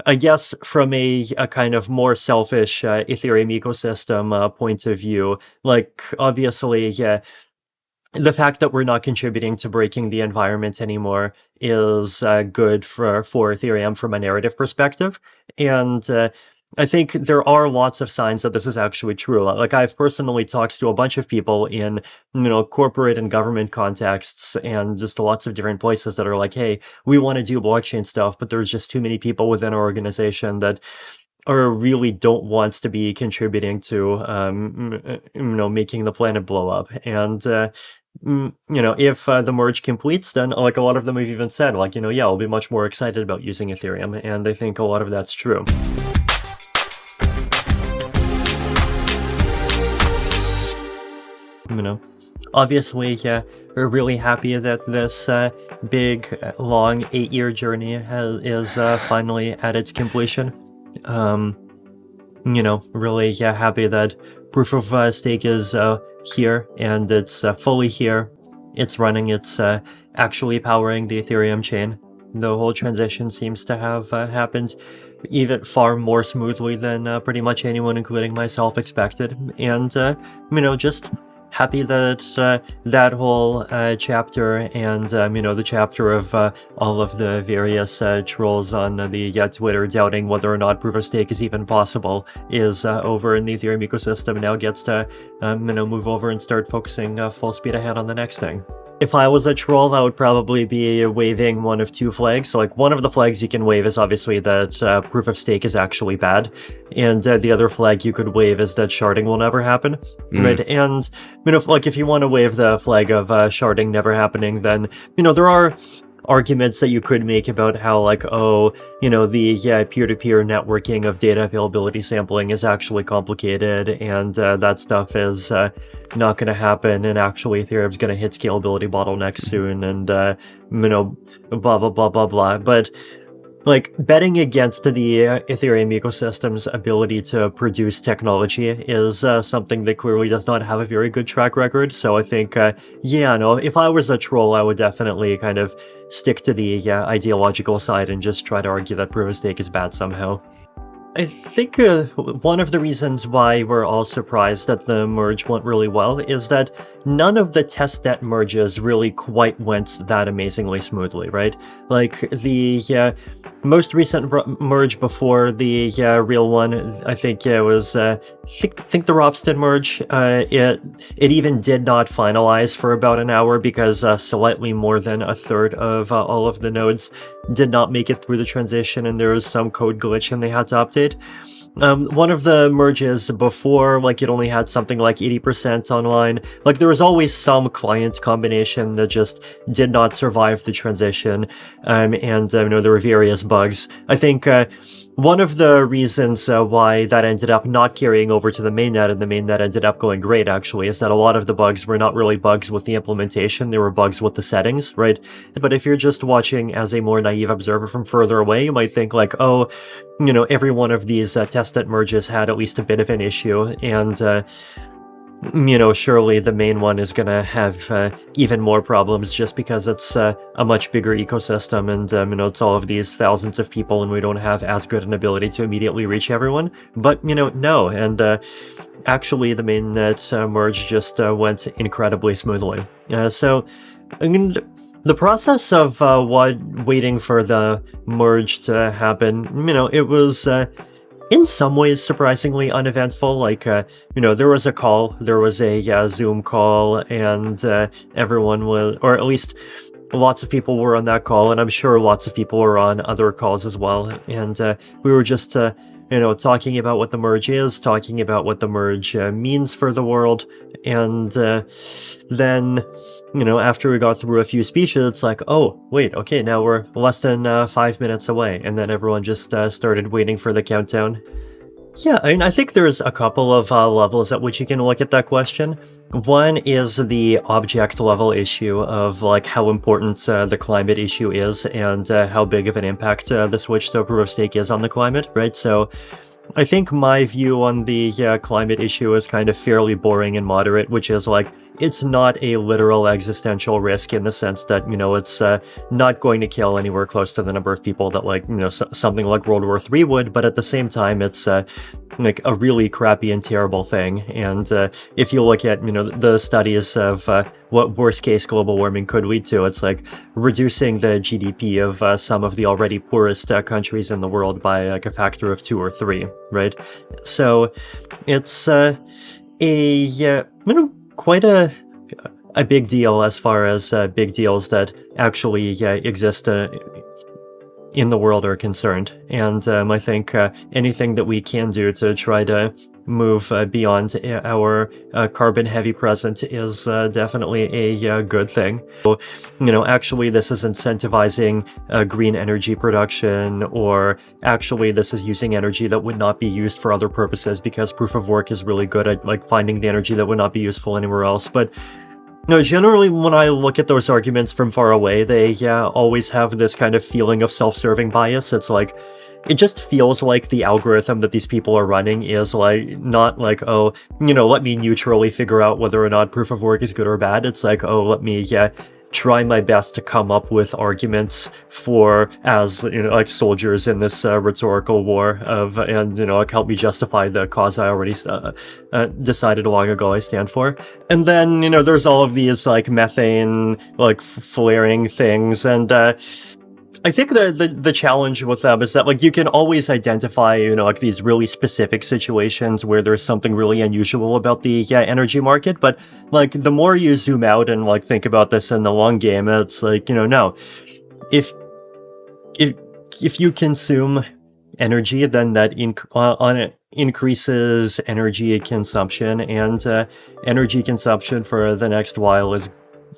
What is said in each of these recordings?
I guess from a kind of more selfish Ethereum ecosystem point of view, like obviously, yeah, the fact that we're not contributing to breaking the environment anymore is good for Ethereum from a narrative perspective, and I think there are lots of signs that this is actually true. Like I've personally talked to a bunch of people in corporate and government contexts, and just lots of different places that are like, "Hey, we want to do blockchain stuff, but there's just too many people within our organization that." Or really don't want to be contributing to, making the planet blow up. And, if the merge completes, then like a lot of them have even said, like, yeah, I'll be much more excited about using Ethereum. And I think a lot of that's true. Obviously, yeah, we're really happy that this big, long 8-year journey is finally at its completion. Really, yeah, happy that proof of stake is here, and it's fully here. It's running, it's actually powering the Ethereum chain. The whole transition seems to have happened even far more smoothly than pretty much anyone, including myself, expected. And, just happy that that whole chapter and, the chapter of all of the various trolls on the Twitter doubting whether or not proof of stake is even possible is over, in the Ethereum ecosystem now gets to, move over and start focusing full speed ahead on the next thing. If I was a troll, I would probably be waving one of two flags. So, like, one of the flags you can wave is obviously that proof of stake is actually bad, and the other flag you could wave is that sharding will never happen, right? And, if you want to wave the flag of sharding never happening, then, there are arguments that you could make about how, like, the peer-to-peer networking of data availability sampling is actually complicated, and that stuff is not going to happen, and actually Ethereum's going to hit scalability bottlenecks soon, and blah blah blah blah blah. But like, betting against the Ethereum ecosystem's ability to produce technology is something that clearly does not have a very good track record. So I think, if I was a troll, I would definitely kind of stick to the ideological side and just try to argue that proof of stake is bad somehow. I think one of the reasons why we're all surprised that the merge went really well is that none of the testnet merges really quite went that amazingly smoothly, right? Like, the most recent merge before the real one, I think it was, think the Ropsten merge, it even did not finalize for about an hour because slightly more than a third of all of the nodes did not make it through the transition, and there was some code glitch and they had to update. One of the merges before, like, it only had something like 80% online. Like, there was always some client combination that just did not survive the transition, and there were various bugs. I think one of the reasons why that ended up not carrying over to the mainnet, and the mainnet ended up going great, actually, is that a lot of the bugs were not really bugs with the implementation, they were bugs with the settings, right? But if you're just watching as a more naive observer from further away, you might think like, oh, every one of these testnet merges had at least a bit of an issue, and surely the main one is gonna have even more problems just because it's a much bigger ecosystem, and it's all of these thousands of people, and we don't have as good an ability to immediately reach everyone. But no, and actually the mainnet merge just went incredibly smoothly. So I mean, the process of waiting for the merge to happen, it was in some ways surprisingly uneventful. Like, there was a call, there was a Zoom call, and everyone was, or at least lots of people were on that call, and I'm sure lots of people were on other calls as well. And we were just, talking about what the merge is, talking about what the merge means for the world. And then, after we got through a few speeches, it's like, oh, wait, okay, now we're less than 5 minutes away. And then everyone just started waiting for the countdown. Yeah, I mean, I think there's a couple of levels at which you can look at that question. One is the object level issue of, like, how important the climate issue is, and how big of an impact the switch to proof of stake is on the climate, right? So I think my view on the climate issue is kind of fairly boring and moderate, which is like, it's not a literal existential risk in the sense that, it's not going to kill anywhere close to the number of people that, like, something like World War III would, but at the same time, it's like a really crappy and terrible thing. And if you look at, the studies of what worst case global warming could lead to, it's like reducing the GDP of some of the already poorest countries in the world by like a factor of 2 or 3, right? So it's quite a big deal as far as big deals that actually exist in the world are concerned. And I think anything that we can do to try to move beyond our carbon-heavy present is definitely a good thing. So, actually this is incentivizing green energy production, or actually this is using energy that would not be used for other purposes, because proof of work is really good at like finding the energy that would not be useful anywhere else. But no, generally, when I look at those arguments from far away, they always have this kind of feeling of self-serving bias. It's like, it just feels like the algorithm that these people are running is like, not like, oh, let me neutrally figure out whether or not proof of work is good or bad. It's like, oh, let me try my best to come up with arguments for, as like soldiers in this rhetorical war of, and like help me justify the cause I already decided long ago I stand for. And then there's all of these like methane like flaring things, and I think the challenge with them is that like you can always identify like these really specific situations where there's something really unusual about the energy market, but like the more you zoom out and like think about this in the long game, it's like no, if you consume energy, then that increases energy consumption, and energy consumption for the next while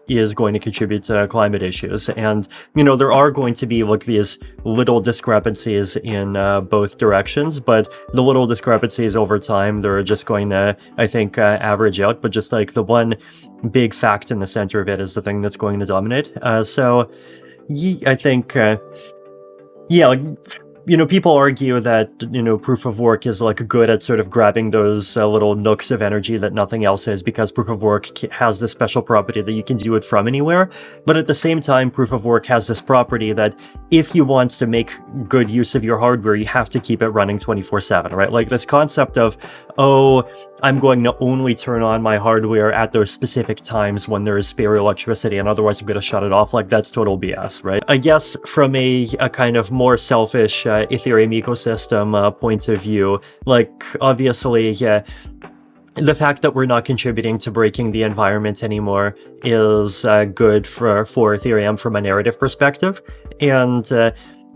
is going to contribute to climate issues. And, there are going to be like these little discrepancies in both directions, but the little discrepancies over time, they're just going to, I think, average out. But just like the one big fact in the center of it is the thing that's going to dominate. So I think, people argue that, proof of work is like good at sort of grabbing those little nooks of energy that nothing else is, because proof of work has this special property that you can do it from anywhere. But at the same time, proof of work has this property that if you want to make good use of your hardware, you have to keep it running 24/7, right? Like this concept of, oh, I'm going to only turn on my hardware at those specific times when there is spare electricity, and otherwise I'm going to shut it off. Like, that's total BS, right? I guess from a kind of more selfish Ethereum ecosystem point of view, like, obviously, the fact that we're not contributing to breaking the environment anymore is good for Ethereum from a narrative perspective. And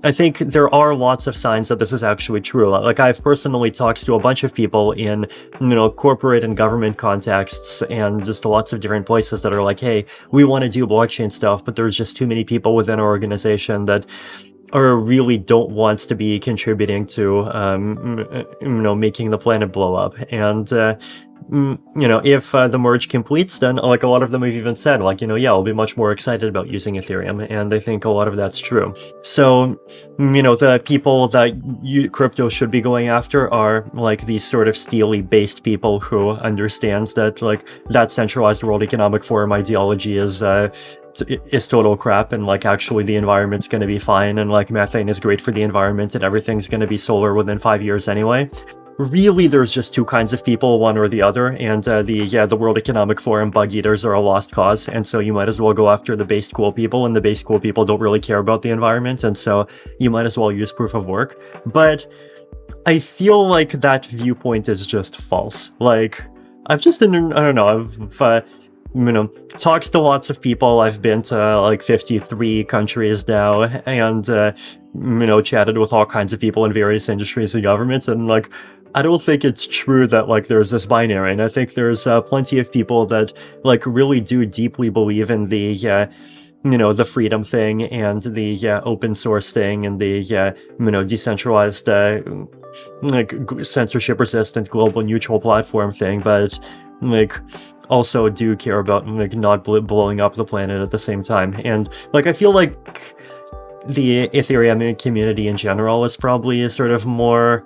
I think there are lots of signs that this is actually true. Like, I've personally talked to a bunch of people in, corporate and government contexts and just lots of different places that are like, hey, we want to do blockchain stuff, but there's just too many people within our organization that really don't want to be contributing to, making the planet blow up. And, if the merge completes, then like a lot of them have even said, like, I'll be much more excited about using Ethereum. And I think a lot of that's true. So, the people that crypto should be going after are like these sort of steely-based people who understands that like that centralized World Economic Forum ideology is total crap, and like actually the environment's going to be fine, and like methane is great for the environment, and everything's going to be solar within 5 years anyway. Really, there's just two kinds of people, one or the other, and the World Economic Forum bug eaters are a lost cause, and so you might as well go after the based cool people, and the based cool people don't really care about the environment, and so you might as well use proof of work. But I feel like that viewpoint is just false. Like, I've just, I've talked to lots of people. I've been to like 53 countries now, and chatted with all kinds of people in various industries and governments, and like, I don't think it's true that like there's this binary, and I think there's plenty of people that like really do deeply believe in the the freedom thing and the open source thing and the decentralized like censorship resistant global neutral platform thing, but like also do care about like not blowing up the planet at the same time. And like, I feel like the Ethereum community in general is probably sort of more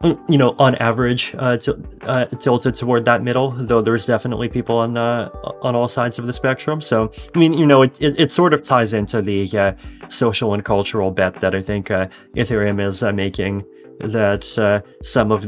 on average, tilted toward that middle, though there's definitely people on all sides of the spectrum. So, I mean, it sort of ties into the social and cultural bet that I think Ethereum is making, that some of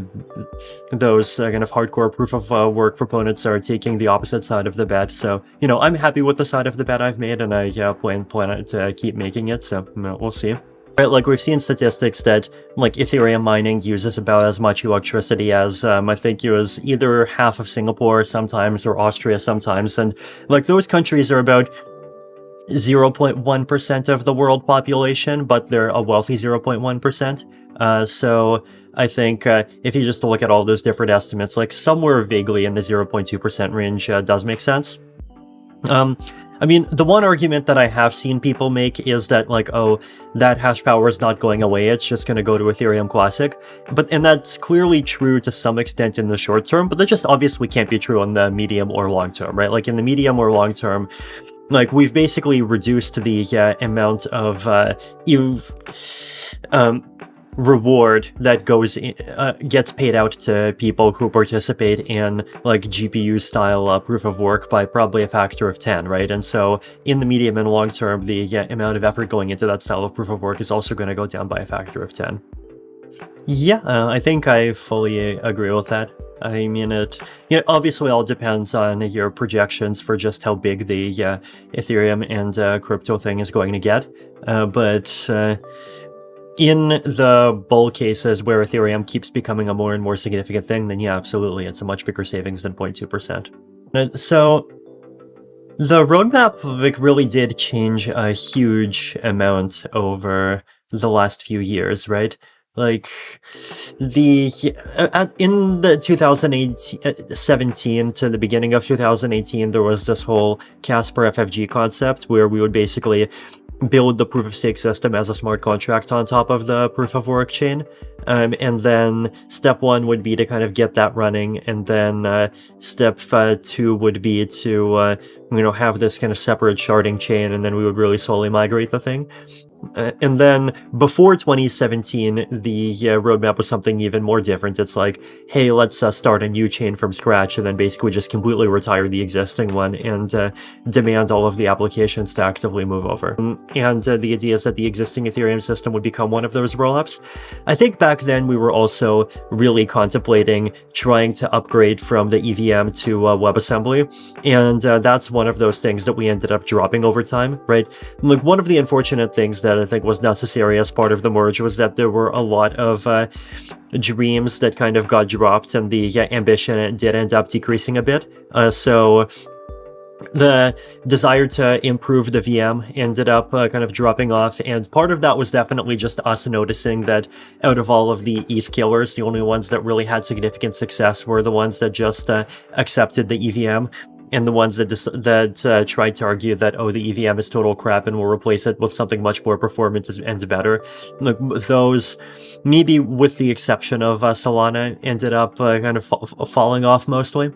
those kind of hardcore proof of work proponents are taking the opposite side of the bet. So, I'm happy with the side of the bet I've made, and I plan to keep making it. So, we'll see. Right, like we've seen statistics that like Ethereum mining uses about as much electricity as I think it was either half of Singapore sometimes or Austria sometimes, and like those countries are about 0.1% of the world population, but they're a wealthy 0.1%. So I think if you just look at all those different estimates, like somewhere vaguely in the 0.2% range does make sense. I mean, the one argument that I have seen people make is that, like, oh, that hash power is not going away, it's just going to go to Ethereum Classic. And that's clearly true to some extent in the short term, but that just obviously can't be true in the medium or long term, right? Like, in the medium or long term, like, we've basically reduced the amount of reward that gets paid out to people who participate in like GPU style proof of work by probably a factor of 10, right? And so in the medium and long term, the amount of effort going into that style of proof of work is also going to go down by a factor of 10. Yeah, I think I fully agree with that. I mean, it obviously all depends on your projections for just how big the Ethereum and crypto thing is going to get, but in the bull cases where Ethereum keeps becoming a more and more significant thing, then yeah, absolutely, it's a much bigger savings than 0.2%. So the roadmap like really did change a huge amount over the last few years, right? Like in the 2017 to the beginning of 2018, there was this whole Casper FFG concept where we would basically build the proof of stake system as a smart contract on top of the proof of work chain. And then step one would be to kind of get that running. And then step two would be to, have this kind of separate sharding chain. And then we would really slowly migrate the thing. And then before 2017, the roadmap was something even more different. It's like, hey, let's start a new chain from scratch and then basically just completely retire the existing one and demand all of the applications to actively move over. And the idea is that the existing Ethereum system would become one of those rollups. I think back then we were also really contemplating trying to upgrade from the EVM to WebAssembly. And that's one of those things that we ended up dropping over time, right? Like one of the unfortunate things that I think was necessary as part of the merge was that there were a lot of dreams that kind of got dropped and the ambition did end up decreasing a bit. So the desire to improve the VM ended up kind of dropping off, and part of that was definitely just us noticing that out of all of the ETH killers, the only ones that really had significant success were the ones that just accepted the EVM. And the ones that tried to argue that, oh, the EVM is total crap and we'll replace it with something much more performant and better. Like, those, maybe with the exception of Solana, ended up kind of falling off mostly.